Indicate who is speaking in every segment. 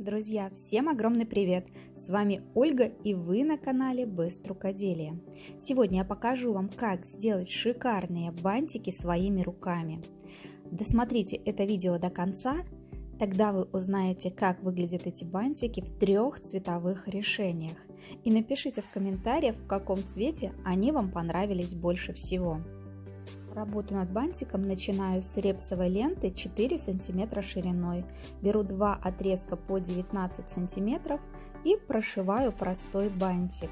Speaker 1: Друзья, всем огромный привет! С вами Ольга и вы на канале Best Рукоделие. Сегодня я покажу вам, как сделать шикарные бантики своими руками. Досмотрите это видео до конца, тогда вы узнаете, как выглядят эти бантики в 3 цветовых решениях. И напишите в комментариях, в каком цвете они вам понравились больше всего. Работу над бантиком начинаю с репсовой ленты 4 см шириной. Беру 2 отрезка по 19 см и прошиваю простой бантик.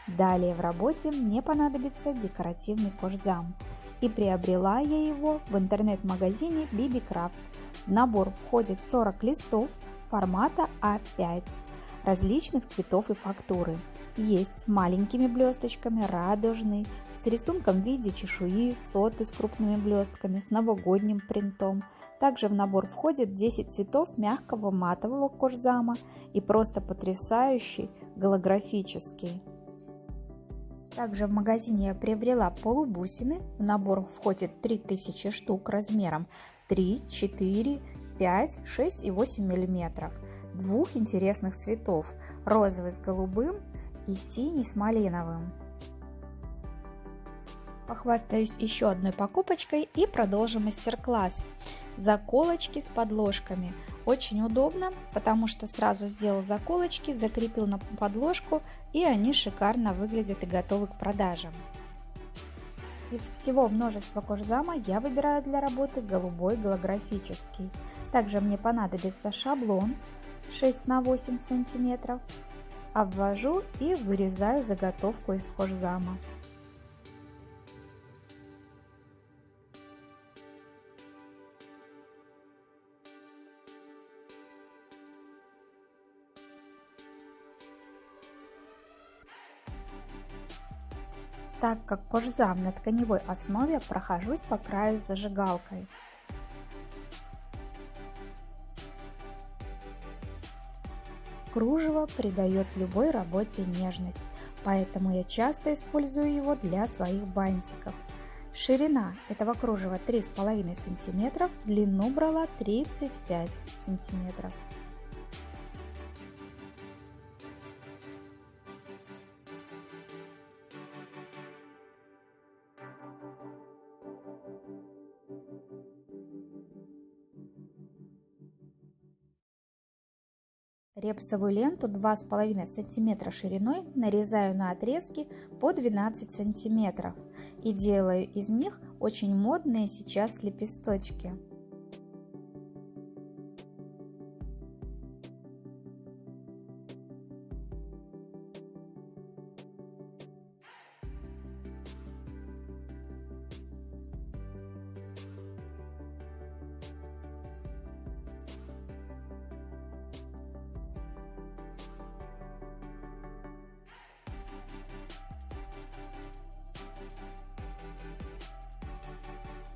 Speaker 1: Далее в работе мне понадобится декоративный кожзам. И приобрела я его в интернет-магазине BB Craft. В набор входит 40 листов формата А5 различных цветов и фактуры. Есть с маленькими блесточками, радужный, с рисунком в виде чешуи, сотый с крупными блестками, с новогодним принтом. Также в набор входит 10 цветов мягкого матового кожзама и просто потрясающий голографический. Также в магазине я приобрела полубусины. В набор входит 3000 штук размером 3, 4, 5, 6 и 8 мм. Двух интересных цветов – розовый с голубым и синий с малиновым. Похвастаюсь еще одной покупочкой и продолжим мастер-класс. Заколочки с подложками. Очень удобно, потому что сразу сделал заколочки, закрепил на подложку, и они шикарно выглядят и готовы к продаже. Из всего множества кожзама я выбираю для работы голубой голографический. Также мне понадобится шаблон 6 на 8 сантиметров. Обвожу и вырезаю заготовку из кожзама. Так как кожзам на тканевой основе, прохожусь по краю с зажигалкой. Кружево придает любой работе нежность, поэтому я часто использую его для своих бантиков. Ширина этого кружева 3,5 см, длину брала 35 см. Репсовую ленту 2,5 см шириной нарезаю на отрезки по 12 см и делаю из них очень модные сейчас лепесточки.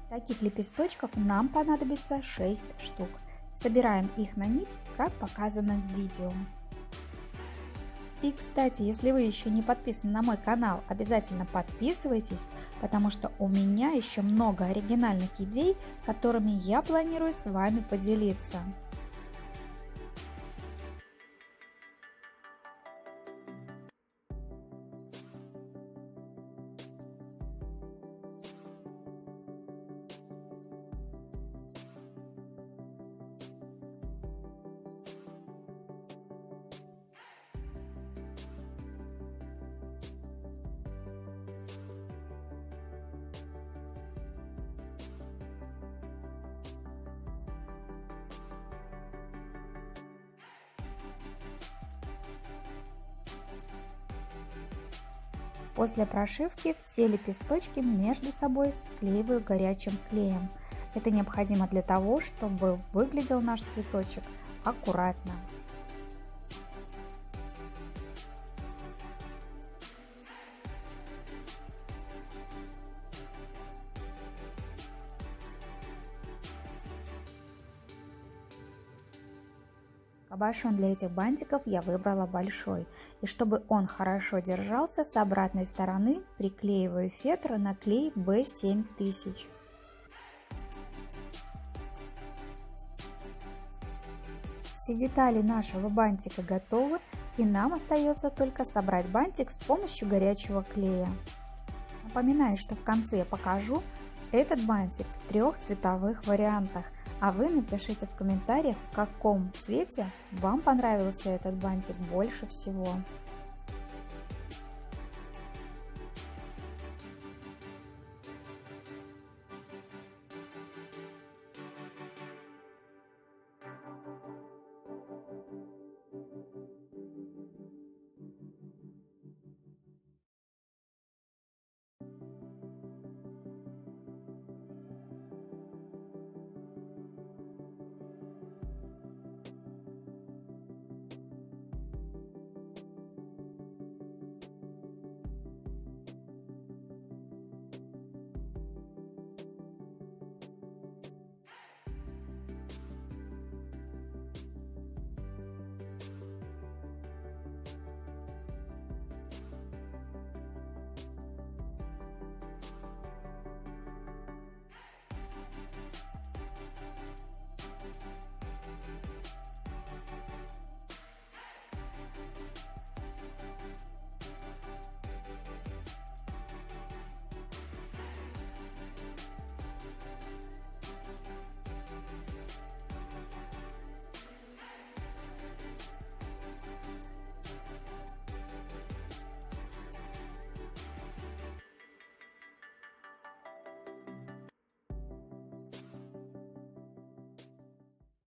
Speaker 1: Таких лепесточков нам понадобится 6 штук. Собираем их на нить, как показано в видео. И, кстати, если вы еще не подписаны на мой канал, обязательно подписывайтесь, потому что у меня еще много оригинальных идей, которыми я планирую с вами поделиться. После прошивки все лепесточки между собой склеиваю горячим клеем. Это необходимо для того, чтобы выглядел наш цветочек аккуратно. Кабошон для этих бантиков я выбрала большой. И чтобы он хорошо держался, с обратной стороны приклеиваю фетр на клей B7000. Все детали нашего бантика готовы, и нам остается только собрать бантик с помощью горячего клея. Напоминаю, что в конце я покажу этот бантик в 3 цветовых вариантах, а вы напишите в комментариях, в каком цвете вам понравился этот бантик больше всего.